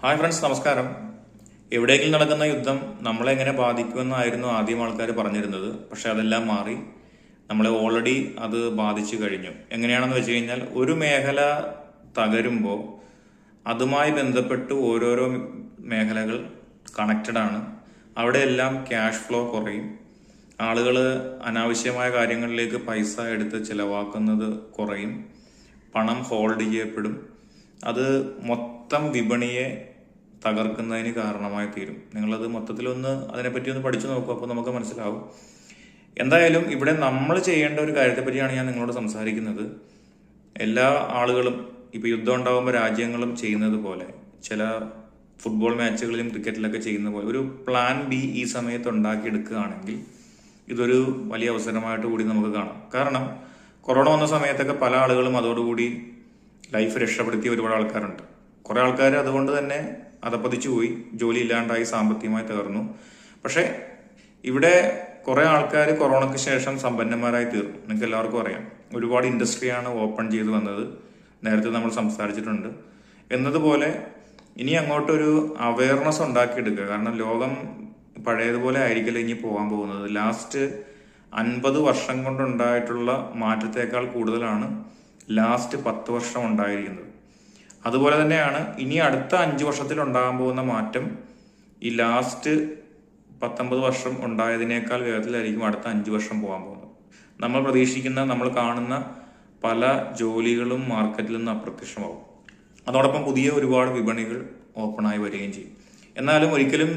Hi friends, നമസ്കാരം. എവിടെയെങ്കിലും നടക്കുന്ന യുദ്ധം നമ്മളെ എങ്ങനെ ബാധിക്കുമെന്നായിരുന്നു ആദ്യം ആൾക്കാർ പറഞ്ഞിരുന്നത്. പക്ഷെ അതെല്ലാം മാറി. നമ്മളെ ഓൾറെഡി അത് ബാധിച്ചു കഴിഞ്ഞു. എങ്ങനെയാണെന്ന് വെച്ച് കഴിഞ്ഞാൽ, ഒരു മേഖല തകരുമ്പോൾ അതുമായി ബന്ധപ്പെട്ട് ഓരോരോ മേഖലകൾ കണക്റ്റഡ് ആണ്. അവിടെയെല്ലാം ക്യാഷ് ഫ്ലോ കുറയും. ആളുകൾ അനാവശ്യമായ കാര്യങ്ങളിലേക്ക് പൈസ എടുത്ത് ചിലവാക്കുന്നത് കുറയും. പണം ഹോൾഡ് ചെയ്യപ്പെടും. അത് മൊത്തം വിപണിയെ തകർക്കുന്നതിന് കാരണമായി തീരും. നിങ്ങളത് മൊത്തത്തിലൊന്ന് അതിനെപ്പറ്റി ഒന്ന് പഠിച്ചു നോക്കൂ, അപ്പോൾ നമുക്ക് മനസ്സിലാവും. എന്തായാലും ഇവിടെ നമ്മൾ ചെയ്യേണ്ട ഒരു കാര്യത്തെപ്പറ്റിയാണ് ഞാൻ നിങ്ങളോട് സംസാരിക്കുന്നത്. എല്ലാ ആളുകളും ഇപ്പോൾ യുദ്ധം ഉണ്ടാകുമ്പോൾ രാജ്യങ്ങളും ചെയ്യുന്നത് പോലെ, ചില ഫുട്ബോൾ മാച്ചുകളിലും ക്രിക്കറ്റിലൊക്കെ ചെയ്യുന്ന പോലെ ഒരു പ്ലാൻ ബി ഈ സമയത്ത് ഉണ്ടാക്കിയെടുക്കുകയാണെങ്കിൽ ഇതൊരു വലിയ അവസരമായിട്ട് കൂടി നമുക്ക് കാണാം. കാരണം കൊറോണ വന്ന സമയത്തൊക്കെ പല ആളുകളും അതോടുകൂടി ലൈഫ് രക്ഷപ്പെടുത്തിയ ഒരുപാട് ആൾക്കാരുണ്ട്. കുറെ ആൾക്കാർ അതുകൊണ്ട് തന്നെ അതപ്പതിച്ചു പോയി, ജോലി ഇല്ലാണ്ടായി, സാമ്പത്തികമായി തകർന്നു. പക്ഷെ ഇവിടെ കുറെ ആൾക്കാർ കൊറോണയ്ക്ക് ശേഷം സമ്പന്നന്മാരായി തീർന്നു. നിങ്ങൾക്ക് എല്ലാവർക്കും അറിയാം. ഒരുപാട് ഇൻഡസ്ട്രിയാണ് ഓപ്പൺ ചെയ്ത് വന്നത്. നേരത്തെ നമ്മൾ സംസാരിച്ചിട്ടുണ്ട്. എന്നതുപോലെ ഇനി അങ്ങോട്ടൊരു അവയർനെസ് ഉണ്ടാക്കിയെടുക്കുക. കാരണം ലോകം പഴയതുപോലെ ആയിരിക്കില്ല ഇനി പോകാൻ പോകുന്നത്. ലാസ്റ്റ് 50 വർഷം കൊണ്ടുണ്ടായിട്ടുള്ള മാറ്റത്തേക്കാൾ കൂടുതലാണ് ലാസ്റ്റ് 10 വർഷം ഉണ്ടായിരിക്കുന്നത്. അതുപോലെ തന്നെയാണ് ഇനി അടുത്ത 5 വർഷത്തിൽ ഉണ്ടാകാൻ പോകുന്ന മാറ്റം ഈ ലാസ്റ്റ് 19 വർഷം ഉണ്ടായതിനേക്കാൾ വേഗത്തിലായിരിക്കും അടുത്ത 5 വർഷം പോകാൻ പോകുന്നത്. നമ്മൾ പ്രതീക്ഷിക്കുന്ന, നമ്മൾ കാണുന്ന പല ജോലികളും മാർക്കറ്റിൽ നിന്ന് അപ്രത്യക്ഷമാവും. അതോടൊപ്പം പുതിയ ഒരുപാട് വിപണികൾ ഓപ്പണായി വരികയും ചെയ്യും. എന്നാലും ഒരിക്കലും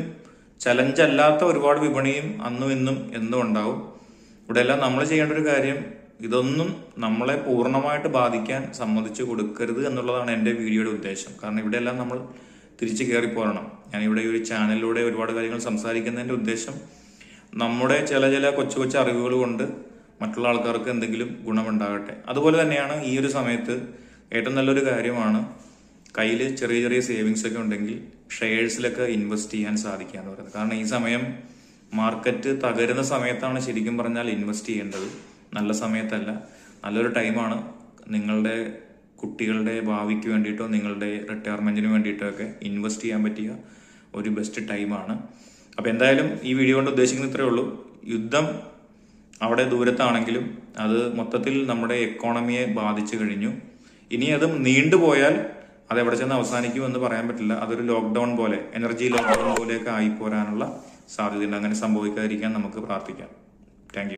ചലഞ്ച് അല്ലാത്ത ഒരുപാട് വിപണിയും അന്നും ഇന്നും എന്നും ഉണ്ടാവും. ഇവിടെ എല്ലാം നമ്മൾ ചെയ്യേണ്ട ഒരു കാര്യം, ഇതൊന്നും നമ്മളെ പൂർണ്ണമായിട്ട് ബാധിക്കാൻ സമ്മതിച്ചു കൊടുക്കരുത് എന്നുള്ളതാണ് എൻ്റെ വീഡിയോയുടെ ഉദ്ദേശം. കാരണം ഇവിടെയെല്ലാം നമ്മൾ തിരിച്ചു കയറി പോരണം. ഞാനിവിടെ ഈ ഒരു ചാനലിലൂടെ ഒരുപാട് കാര്യങ്ങൾ സംസാരിക്കുന്നതിൻ്റെ ഉദ്ദേശം നമ്മുടെ ചില കൊച്ചു കൊച്ചു അറിവുകൾ കൊണ്ട് മറ്റുള്ള ആൾക്കാർക്ക് എന്തെങ്കിലും ഗുണമുണ്ടാകട്ടെ. അതുപോലെ തന്നെയാണ് ഈ ഒരു സമയത്ത് ഏറ്റവും നല്ലൊരു കാര്യമാണ് കയ്യിൽ ചെറിയ ചെറിയ സേവിങ്സ് ഒക്കെ ഉണ്ടെങ്കിൽ ഷെയർസിലൊക്കെ ഇൻവെസ്റ്റ് ചെയ്യാൻ സാധിക്കുക എന്ന് പറയുന്നത്. കാരണം ഈ സമയം മാർക്കറ്റ് തകരുന്ന സമയത്താണ് ശരിക്കും പറഞ്ഞാൽ ഇൻവെസ്റ്റ് ചെയ്യേണ്ടത്, നല്ല സമയത്തല്ല. നല്ലൊരു ടൈമാണ്. നിങ്ങളുടെ കുട്ടികളുടെ ഭാവിക്ക് വേണ്ടിയിട്ടോ നിങ്ങളുടെ റിട്ടയർമെന്റിന് വേണ്ടിയിട്ടോ ഒക്കെ ഇൻവെസ്റ്റ് ചെയ്യാൻ പറ്റിയ ഒരു ബെസ്റ്റ് ടൈമാണ്. അപ്പോൾ എന്തായാലും ഈ വീഡിയോ കൊണ്ട് ഉദ്ദേശിക്കുന്നത് ഇത്രയേ ഉള്ളൂ. യുദ്ധം അവിടെ ദൂരത്താണെങ്കിലും അത് മൊത്തത്തിൽ നമ്മുടെ എക്കോണമിയെ ബാധിച്ചു കഴിഞ്ഞു. ഇനി അത് നീണ്ടുപോയാൽ അത് എവിടെ ചെന്ന് അവസാനിക്കുമെന്ന് പറയാൻ പറ്റില്ല. അതൊരു ലോക്ക്ഡൗൺ പോലെ, എനർജി ലോക്ക്ഡൗൺ പോലെയൊക്കെ ആയിപ്പോരാനുള്ള സാധ്യതയുണ്ട്. അങ്ങനെ സംഭവിക്കാതിരിക്കാൻ നമുക്ക് പ്രാർത്ഥിക്കാം.